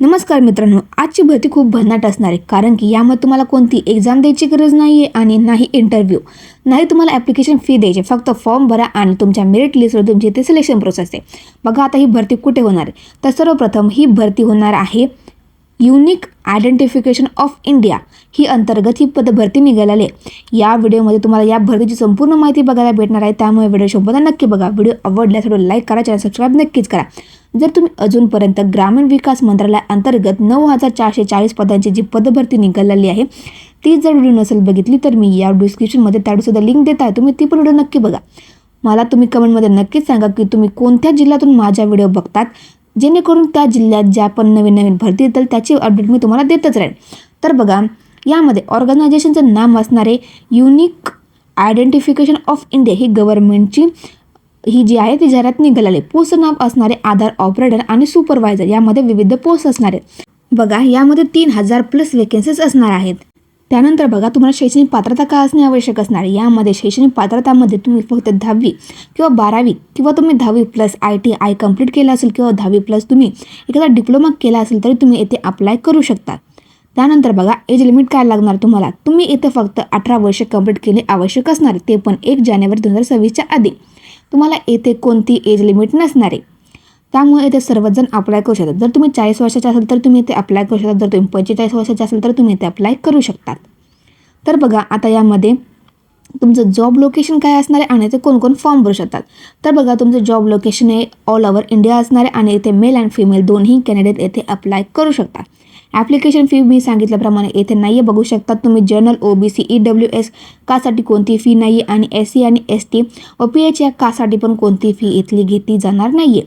नमस्कार मित्रांनो, आजची भरती खूप भन्नाट असणार आहे कारण की यामध्ये तुम्हाला कोणती एक्झाम द्यायची गरज नाही आहे आणि नाही इंटरव्ह्यू, नाही तुम्हाला ॲप्लिकेशन फी द्यायची, फक्त फॉर्म भरा आणि तुमच्या मेरिट लिस्टवर तुमची ते सिलेक्शन प्रोसेस आहे. बघा आता ही भरती कुठे होणार आहे, तर सर्वप्रथम ही भरती होणार आहे युनिक आयडेंटिफिकेशन ऑफ इंडिया ही अंतर्गत ही भरती निघालेली आहे. या व्हिडिओमध्ये तुम्हाला या भरतीची संपूर्ण माहिती बघायला भेटणार आहे, त्यामुळे व्हिडिओ संपूर्ण नक्की बघा. व्हिडिओ आवडल्यास व्हिडिओ लाईक करा, चॅनल सबस्क्राईब नक्कीच करा. जर तुम्ही अजूनपर्यंत ग्रामीण विकास मंत्रालयाअंतर्गत 9,440 पदांची जी पदभरती निघालेली आहे ती जर व्हिडिओ नसेल बघितली तर मी या डिस्क्रिप्शनमध्ये त्यासुद्धा लिंक देत आहे, तुम्ही ती पण व्हिडिओ नक्की बघा. मला तुम्ही कमेंटमध्ये नक्कीच सांगा की तुम्ही कोणत्या जिल्ह्यातून माझा व्हिडिओ बघतात, जेणेकरून त्या जिल्ह्यात ज्या पण नवीन नवीन भरती येतील त्याची अपडेट मी तुम्हाला देतच राहील. तर बघा, यामध्ये ऑर्गनायझेशनचं नाम असणारे युनिक आयडेंटिफिकेशन ऑफ इंडिया ही गव्हर्नमेंटची ही जी आहे ती जाहिरात निघालेली. पोस्ट नाव असणारे आधार ऑपरेटर आणि सुपरवायझर, यामध्ये विविध पोस्ट असणार आहेत. बघा, यामध्ये 3,000+ वेकेन्सीज असणार आहेत. त्यानंतर बघा, तुम्हाला शैक्षणिक पात्रता काय असणे आवश्यक असणार आहे. यामध्ये शैक्षणिक पात्रतामध्ये तुम्ही फक्त 10वी किंवा 12वी किंवा तुम्ही 10वी+ ITI कंप्लीट केलं असेल किंवा 10वी+ तुम्ही एखादा डिप्लोमा केला असेल तरी तुम्ही येथे अप्लाय करू शकता. त्यानंतर बघा, एज लिमिट काय लागणार तुम्हाला, तुम्ही इथे फक्त 18 वर्ष कंप्लीट केले आवश्यक असणार आहे, ते पण 1 जानेवारी 2026च्या आधी. तुम्हाला येथे कोणती एज लिमिट नसणार आहे, त्यामुळे येथे सर्वजण अप्लाय करू शकतात. जर तुम्ही 40 वर्षाचे असाल तर तुम्ही इथे अप्लाय करू शकता, जर तुम्ही 45 वर्षाचे असाल तर तुम्ही इथे अप्लाय करू शकतात. तर बघा, आता यामध्ये तुमचं जॉब लोकेशन काय असणार आहे आणि ते कोण फॉर्म भरू शकतात. तर बघा, तुमचं जॉब लोकेशन हे ऑल ओव्हर इंडिया असणार आहे आणि इथे मेल अँड फिमेल दोन्ही कॅन्डिडेट येथे अप्लाय करू शकतात. ॲप्लिकेशन फी मी सांगितल्याप्रमाणे येथे नाही आहे, बघू शकता तुम्ही. जनरल, OBC, EWS कासाठी कोणती फी नाही आहे आणि SC आणि ST व PH या कासाठी पण कोणती फी इथली घेतली जाणार नाही आहे.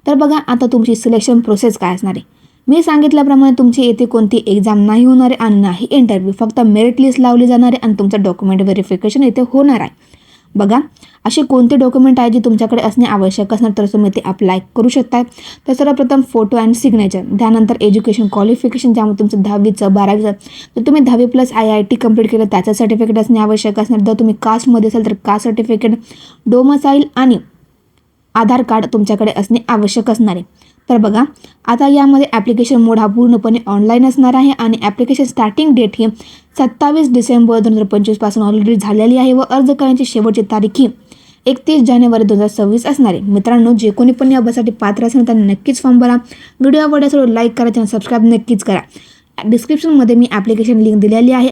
तर बघा, आता तुमची सिलेक्शन प्रोसेस काय असणार आहे. मी सांगितल्याप्रमाणे तुमची येथे कोणती एक्झाम नाही होणार आहे आणि नाही इंटरव्ह्यू, फक्त मेरिट लिस्ट लावली जाणार आहे आणि तुमचं डॉक्युमेंट व्हेरिफिकेशन येथे होणार आहे. बघा, असे कोणते डॉक्युमेंट आहे जे तुमच्याकडे असणे आवश्यक असणार तर तुम्ही ते अप्लाय करू शकता. तर सर्वप्रथम फोटो अँड सिग्नेचर, त्यानंतर एज्युकेशन क्वालिफिकेशन, ज्यामध्ये तुमचं 10वीचं 12वीचं, जर तुम्ही 10वी+ IIT कंप्लीट केलं त्याचं सर्टिफिकेट असणे आवश्यक असणार. जर तुम्ही कास्टमध्ये असाल तर कास्ट सर्टिफिकेट, डोमसाईल आणि आधार कार्ड तुमच्याकडे असणे आवश्यक असणार आहे. तर बघा, आता यामध्ये ॲप्लिकेशन मोड हा पूर्णपणे ऑनलाईन असणार आहे आणि ॲप्लिकेशन स्टार्टिंग डेट ही 27 डिसेंबर 2025 पासून ऑलरेडी झालेली आहे व अर्ज करण्याची शेवटची तारीख ही 31 जानेवारी 2026 असणार आहे. मित्रांनो, जे कोणी पण या बससाठी पात्र असेल त्यांनी नक्कीच फॉर्म भरा. व्हिडिओ आवडल्यास लाईक करा, चॅनल सबस्क्राईब नक्कीच करा. डिस्क्रिप्शनमध्ये मी ॲप्लिकेशन लिंक दिलेली आहे